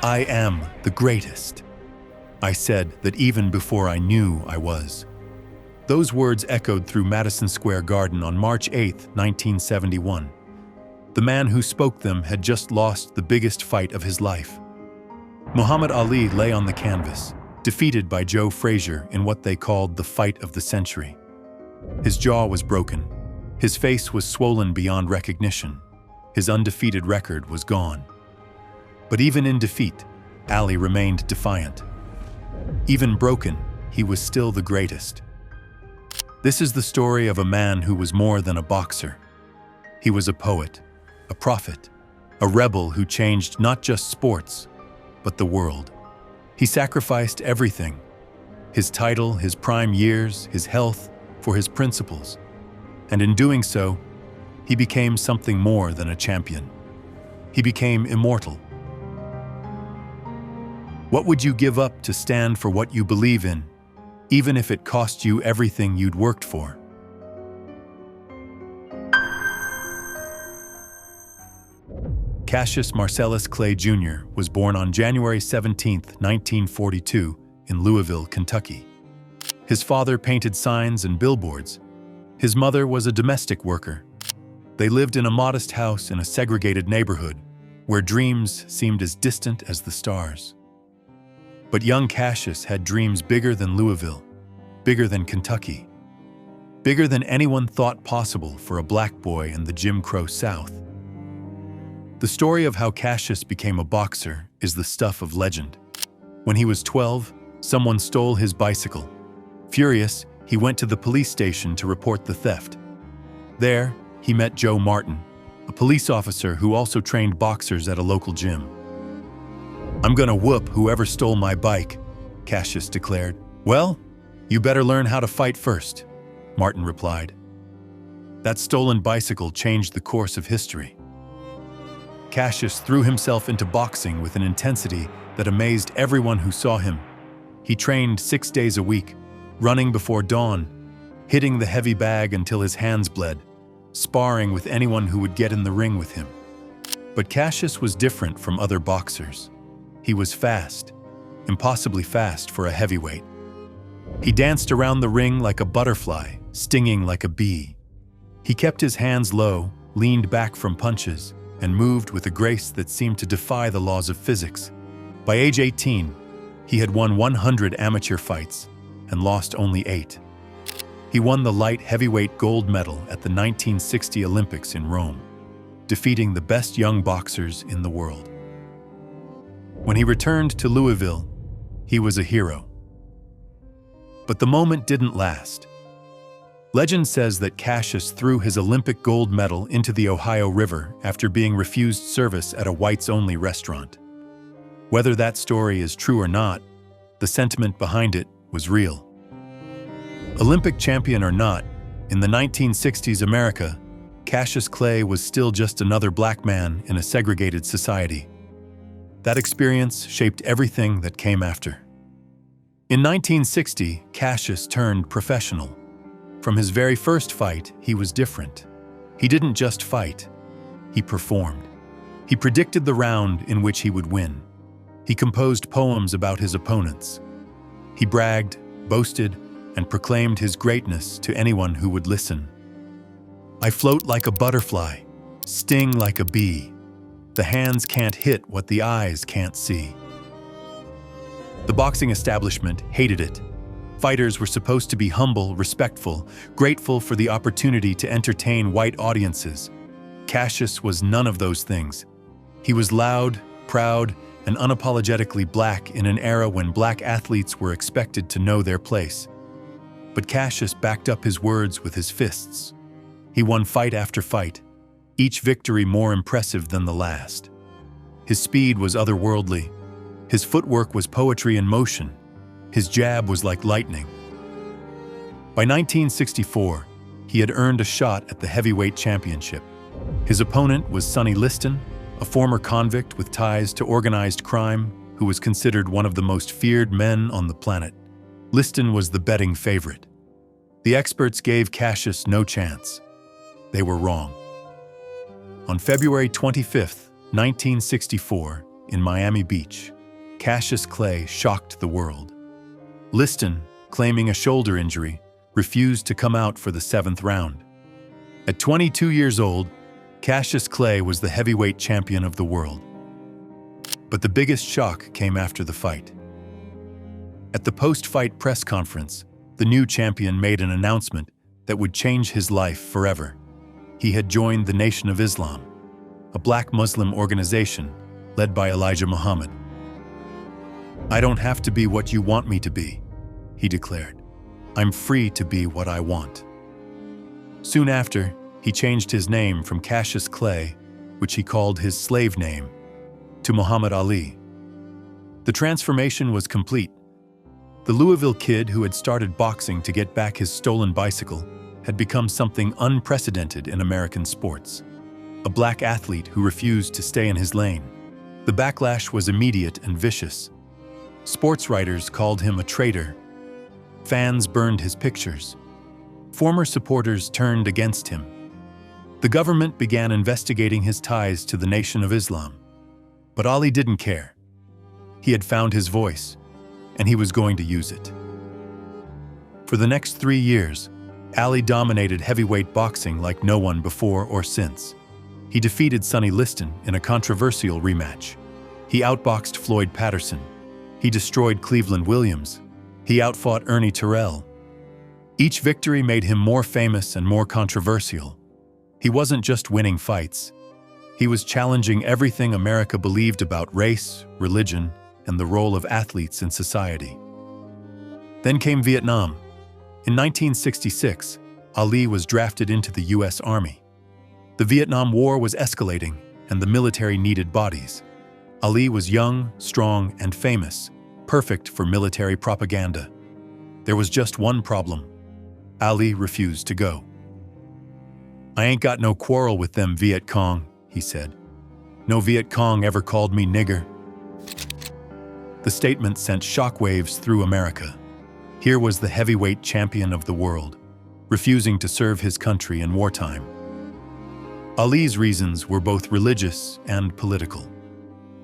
I am the greatest. I said that even before I knew I was. Those words echoed through Madison Square Garden on March 8, 1971. The man who spoke them had just lost the biggest fight of his life. Muhammad Ali lay on the canvas, defeated by Joe Frazier in what they called the fight of the century. His jaw was broken. His face was swollen beyond recognition. His undefeated record was gone. But even in defeat, Ali remained defiant. Even broken, he was still the greatest. This is the story of a man who was more than a boxer. He was a poet, a prophet, a rebel who changed not just sports, but the world. He sacrificed everything: his title, his prime years, his health, for his principles. And in doing so, he became something more than a champion. He became immortal. What would you give up to stand for what you believe in, even if it cost you everything you'd worked for? Cassius Marcellus Clay Jr. was born on January 17, 1942, in Louisville, Kentucky. His father painted signs and billboards. His mother was a domestic worker. They lived in a modest house in a segregated neighborhood, where dreams seemed as distant as the stars. But young Cassius had dreams bigger than Louisville, bigger than Kentucky, bigger than anyone thought possible for a black boy in the Jim Crow South. The story of how Cassius became a boxer is the stuff of legend. When he was 12, someone stole his bicycle. Furious, he went to the police station to report the theft. There, he met Joe Martin, a police officer who also trained boxers at a local gym. "I'm gonna whoop whoever stole my bike," Cassius declared. "Well, you better learn how to fight first," Martin replied. That stolen bicycle changed the course of history. Cassius threw himself into boxing with an intensity that amazed everyone who saw him. He trained 6 days a week, running before dawn, hitting the heavy bag until his hands bled, sparring with anyone who would get in the ring with him. But Cassius was different from other boxers. He was fast, impossibly fast for a heavyweight. He danced around the ring like a butterfly, stinging like a bee. He kept his hands low, leaned back from punches, and moved with a grace that seemed to defy the laws of physics. By age 18, he had won 100 amateur fights and lost only 8. He won the light heavyweight gold medal at the 1960 Olympics in Rome, defeating the best young boxers in the world. When he returned to Louisville, he was a hero. But the moment didn't last. Legend says that Cassius threw his Olympic gold medal into the Ohio River after being refused service at a whites-only restaurant. Whether that story is true or not, the sentiment behind it was real. Olympic champion or not, in the 1960s America, Cassius Clay was still just another black man in a segregated society. That experience shaped everything that came after. In 1960, Cassius turned professional. From his very first fight, he was different. He didn't just fight, he performed. He predicted the round in which he would win. He composed poems about his opponents. He bragged, boasted, and proclaimed his greatness to anyone who would listen. "I float like a butterfly, sting like a bee. The hands can't hit what the eyes can't see." The boxing establishment hated it. Fighters were supposed to be humble, respectful, grateful for the opportunity to entertain white audiences. Cassius was none of those things. He was loud, proud, and unapologetically black in an era when black athletes were expected to know their place. But Cassius backed up his words with his fists. He won fight after fight, each victory more impressive than the last. His speed was otherworldly. His footwork was poetry in motion. His jab was like lightning. By 1964, he had earned a shot at the heavyweight championship. His opponent was Sonny Liston, a former convict with ties to organized crime who was considered one of the most feared men on the planet. Liston was the betting favorite. The experts gave Cassius no chance. They were wrong. On February 25, 1964, in Miami Beach, Cassius Clay shocked the world. Liston, claiming a shoulder injury, refused to come out for the 7th round. At 22 years old, Cassius Clay was the heavyweight champion of the world. But the biggest shock came after the fight. At the post-fight press conference, the new champion made an announcement that would change his life forever. He had joined the Nation of Islam, a black Muslim organization led by Elijah Muhammad. "I don't have to be what you want me to be," he declared. "I'm free to be what I want." Soon after, he changed his name from Cassius Clay, which he called his slave name, to Muhammad Ali. The transformation was complete. The Louisville kid who had started boxing to get back his stolen bicycle had become something unprecedented in American sports. A black athlete who refused to stay in his lane. The backlash was immediate and vicious. Sports writers called him a traitor. Fans burned his pictures. Former supporters turned against him. The government began investigating his ties to the Nation of Islam. But Ali didn't care. He had found his voice, and he was going to use it. For the next 3 years, Ali dominated heavyweight boxing like no one before or since. He defeated Sonny Liston in a controversial rematch. He outboxed Floyd Patterson. He destroyed Cleveland Williams. He outfought Ernie Terrell. Each victory made him more famous and more controversial. He wasn't just winning fights. He was challenging everything America believed about race, religion, and the role of athletes in society. Then came Vietnam. In 1966, Ali was drafted into the U.S. Army. The Vietnam War was escalating, and the military needed bodies. Ali was young, strong, and famous, perfect for military propaganda. There was just one problem. Ali refused to go. "I ain't got no quarrel with them Viet Cong," he said. "No Viet Cong ever called me nigger." The statement sent shockwaves through America. Here was the heavyweight champion of the world, refusing to serve his country in wartime. Ali's reasons were both religious and political.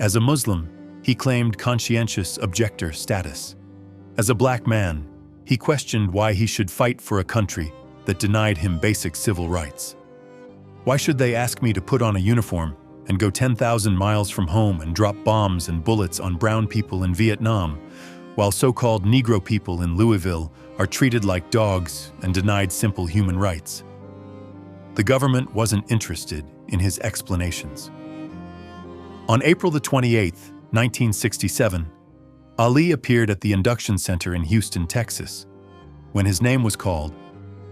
As a Muslim, he claimed conscientious objector status. As a black man, he questioned why he should fight for a country that denied him basic civil rights. "Why should they ask me to put on a uniform and go 10,000 miles from home and drop bombs and bullets on brown people in Vietnam, while so-called Negro people in Louisville are treated like dogs and denied simple human rights?" The government wasn't interested in his explanations. On April the 28th, 1967, Ali appeared at the induction center in Houston, Texas. When his name was called,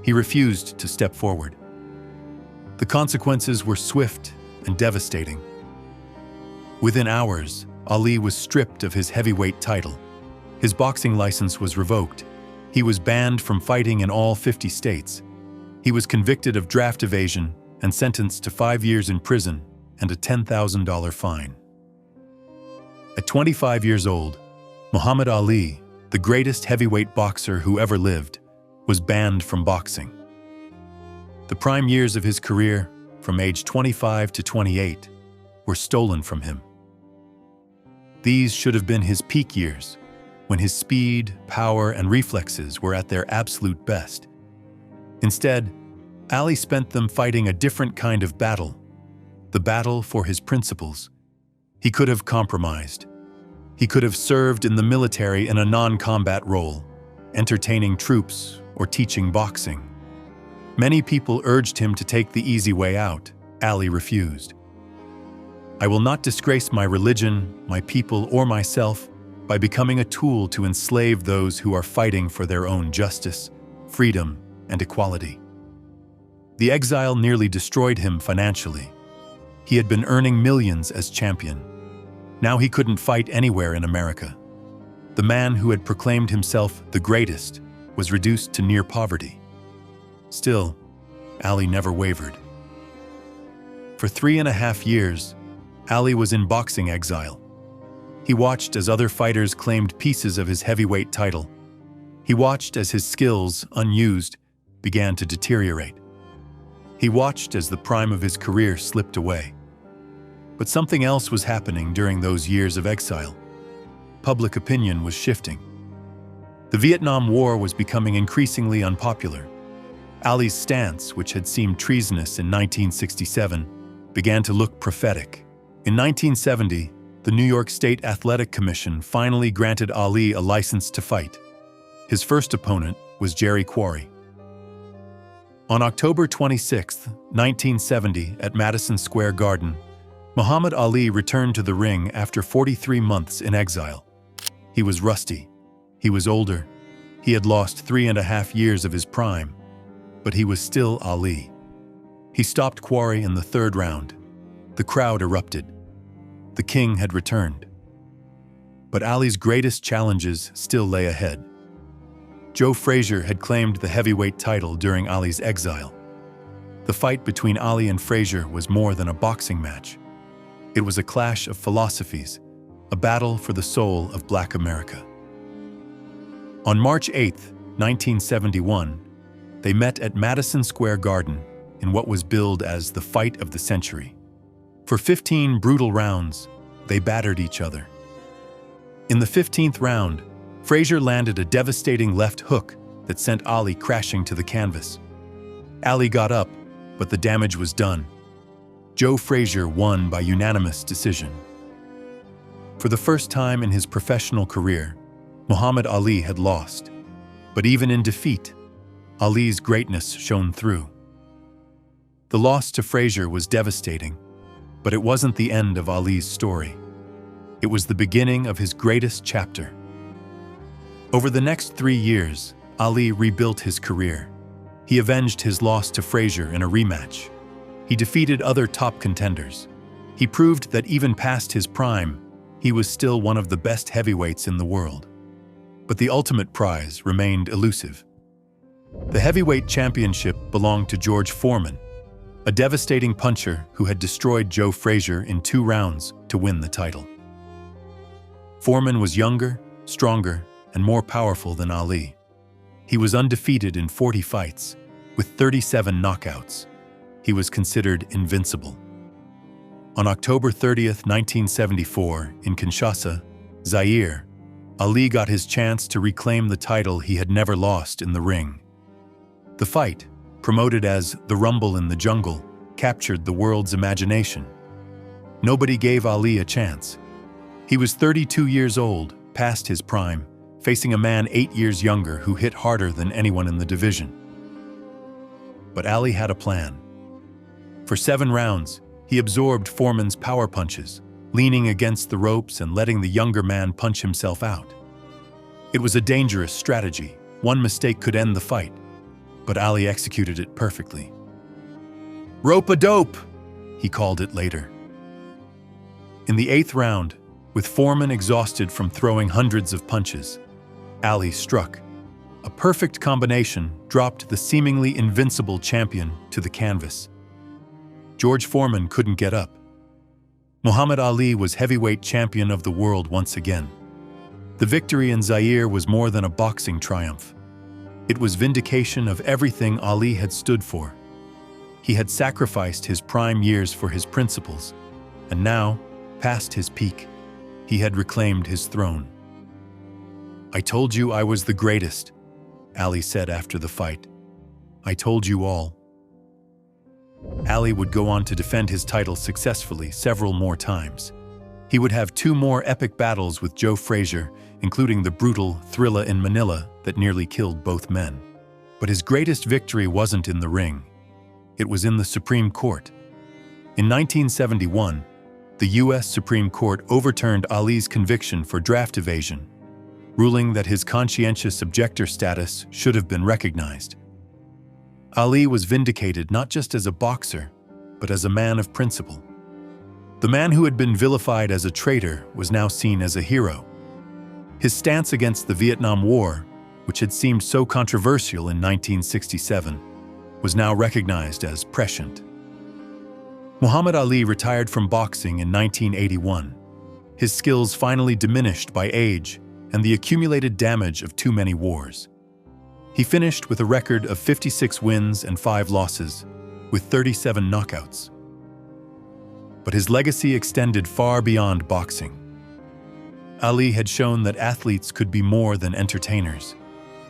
he refused to step forward. The consequences were swift and devastating. Within hours, Ali was stripped of his heavyweight title. His boxing license was revoked. He was banned from fighting in all 50 states. He was convicted of draft evasion and sentenced to 5 years in prison and a $10,000 fine. At 25 years old, Muhammad Ali, the greatest heavyweight boxer who ever lived, was banned from boxing. The prime years of his career, from age 25 to 28, were stolen from him. These should have been his peak years, when his speed, power, and reflexes were at their absolute best. Instead, Ali spent them fighting a different kind of battle, the battle for his principles. He could have compromised. He could have served in the military in a non-combat role, entertaining troops or teaching boxing. Many people urged him to take the easy way out. Ali refused. "I will not disgrace my religion, my people, or myself by becoming a tool to enslave those who are fighting for their own justice, freedom, and equality." The exile nearly destroyed him financially. He had been earning millions as champion. Now he couldn't fight anywhere in America. The man who had proclaimed himself the greatest was reduced to near poverty. Still, Ali never wavered. For 3.5 years, Ali was in boxing exile. He watched as other fighters claimed pieces of his heavyweight title. He watched as his skills, unused, began to deteriorate. He watched as the prime of his career slipped away. But something else was happening during those years of exile. Public opinion was shifting. The Vietnam War was becoming increasingly unpopular. Ali's stance, which had seemed treasonous in 1967, began to look prophetic. In 1970, the New York State Athletic Commission finally granted Ali a license to fight. His first opponent was Jerry Quarry. On October 26, 1970, at Madison Square Garden, Muhammad Ali returned to the ring after 43 months in exile. He was rusty. He was older. He had lost 3.5 years of his prime, but he was still Ali. He stopped Quarry in the third round. The crowd erupted. The king had returned. But Ali's greatest challenges still lay ahead. Joe Frazier had claimed the heavyweight title during Ali's exile. The fight between Ali and Frazier was more than a boxing match. It was a clash of philosophies, a battle for the soul of Black America. On March 8, 1971, they met at Madison Square Garden in what was billed as the fight of the century. For 15 brutal rounds, they battered each other. In the 15th round, Frazier landed a devastating left hook that sent Ali crashing to the canvas. Ali got up, but the damage was done. Joe Frazier won by unanimous decision. For the first time in his professional career, Muhammad Ali had lost. But even in defeat, Ali's greatness shone through. The loss to Frazier was devastating, but it wasn't the end of Ali's story. It was the beginning of his greatest chapter. Over the next 3 years, Ali rebuilt his career. He avenged his loss to Frazier in a rematch. He defeated other top contenders. He proved that even past his prime, he was still one of the best heavyweights in the world. But the ultimate prize remained elusive. The heavyweight championship belonged to George Foreman, a devastating puncher who had destroyed Joe Frazier in 2 rounds to win the title. Foreman was younger, stronger, and more powerful than Ali. He was undefeated in 40 fights, with 37 knockouts. He was considered invincible. On October 30, 1974, in Kinshasa, Zaire, Ali got his chance to reclaim the title he had never lost in the ring. The fight, promoted as the Rumble in the Jungle, captured the world's imagination. Nobody gave Ali a chance. He was 32 years old, past his prime, facing a man 8 years younger who hit harder than anyone in the division. But Ali had a plan. For 7 rounds, he absorbed Foreman's power punches, leaning against the ropes and letting the younger man punch himself out. It was a dangerous strategy. One mistake could end the fight, but Ali executed it perfectly. "Rope-a-dope," he called it later. In the 8th round, with Foreman exhausted from throwing hundreds of punches, Ali struck. A perfect combination dropped the seemingly invincible champion to the canvas. George Foreman couldn't get up. Muhammad Ali was heavyweight champion of the world once again. The victory in Zaire was more than a boxing triumph. It was vindication of everything Ali had stood for. He had sacrificed his prime years for his principles, and now, past his peak, he had reclaimed his throne. "I told you I was the greatest," Ali said after the fight. "I told you all." Ali would go on to defend his title successfully several more times. He would have 2 more epic battles with Joe Frazier, including the brutal Thrilla in Manila that nearly killed both men. But his greatest victory wasn't in the ring. It was in the Supreme Court. In 1971, the U.S. Supreme Court overturned Ali's conviction for draft evasion, ruling that his conscientious objector status should have been recognized. Ali was vindicated not just as a boxer, but as a man of principle. The man who had been vilified as a traitor was now seen as a hero. His stance against the Vietnam War, which had seemed so controversial in 1967, was now recognized as prescient. Muhammad Ali retired from boxing in 1981, his skills finally diminished by age and the accumulated damage of too many wars. He finished with a record of 56 wins and 5 losses, with 37 knockouts. But his legacy extended far beyond boxing. Ali had shown that athletes could be more than entertainers.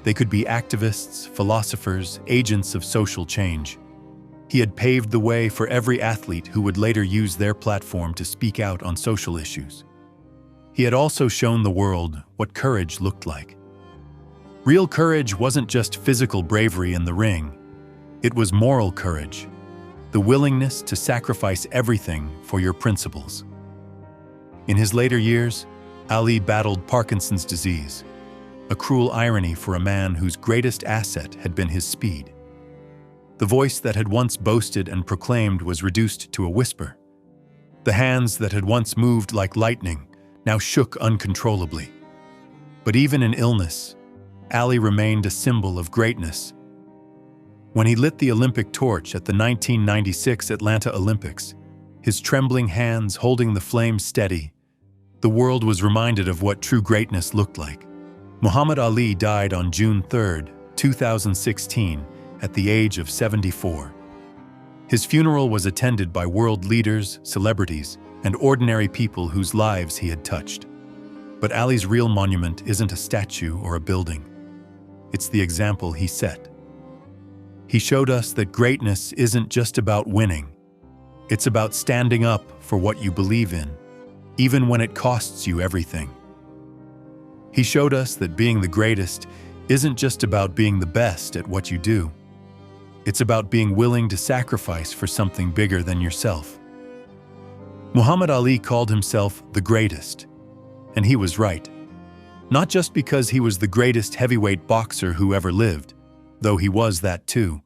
They could be activists, philosophers, agents of social change. He had paved the way for every athlete who would later use their platform to speak out on social issues. He had also shown the world what courage looked like. Real courage wasn't just physical bravery in the ring. It was moral courage, the willingness to sacrifice everything for your principles. In his later years, Ali battled Parkinson's disease, a cruel irony for a man whose greatest asset had been his speed. The voice that had once boasted and proclaimed was reduced to a whisper. The hands that had once moved like lightning now shook uncontrollably. But even in illness, Ali remained a symbol of greatness. When he lit the Olympic torch at the 1996 Atlanta Olympics, his trembling hands holding the flame steady, the world was reminded of what true greatness looked like. Muhammad Ali died on June 3, 2016, at the age of 74. His funeral was attended by world leaders, celebrities, and ordinary people whose lives he had touched. But Ali's real monument isn't a statue or a building. It's the example he set. He showed us that greatness isn't just about winning. It's about standing up for what you believe in, even when it costs you everything. He showed us that being the greatest isn't just about being the best at what you do. It's about being willing to sacrifice for something bigger than yourself. Muhammad Ali called himself the greatest, and he was right. Not just because he was the greatest heavyweight boxer who ever lived, though he was that too.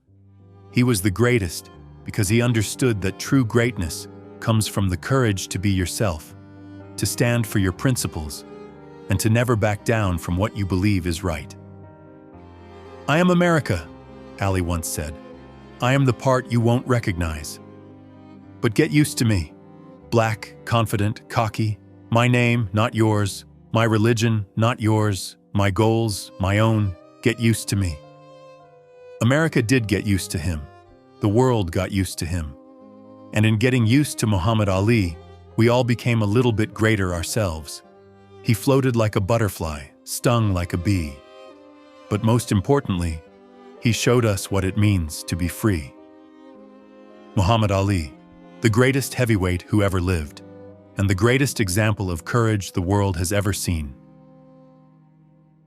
He was the greatest because he understood that true greatness comes from the courage to be yourself, to stand for your principles, and to never back down from what you believe is right. "I am America," Ali once said. "I am the part you won't recognize. But get used to me. Black, confident, cocky. My name, not yours. My religion, not yours. My goals, my own. Get used to me." America did get used to him. The world got used to him. And in getting used to Muhammad Ali, we all became a little bit greater ourselves. He floated like a butterfly, stung like a bee. But most importantly, he showed us what it means to be free. Muhammad Ali, the greatest heavyweight who ever lived, and the greatest example of courage the world has ever seen.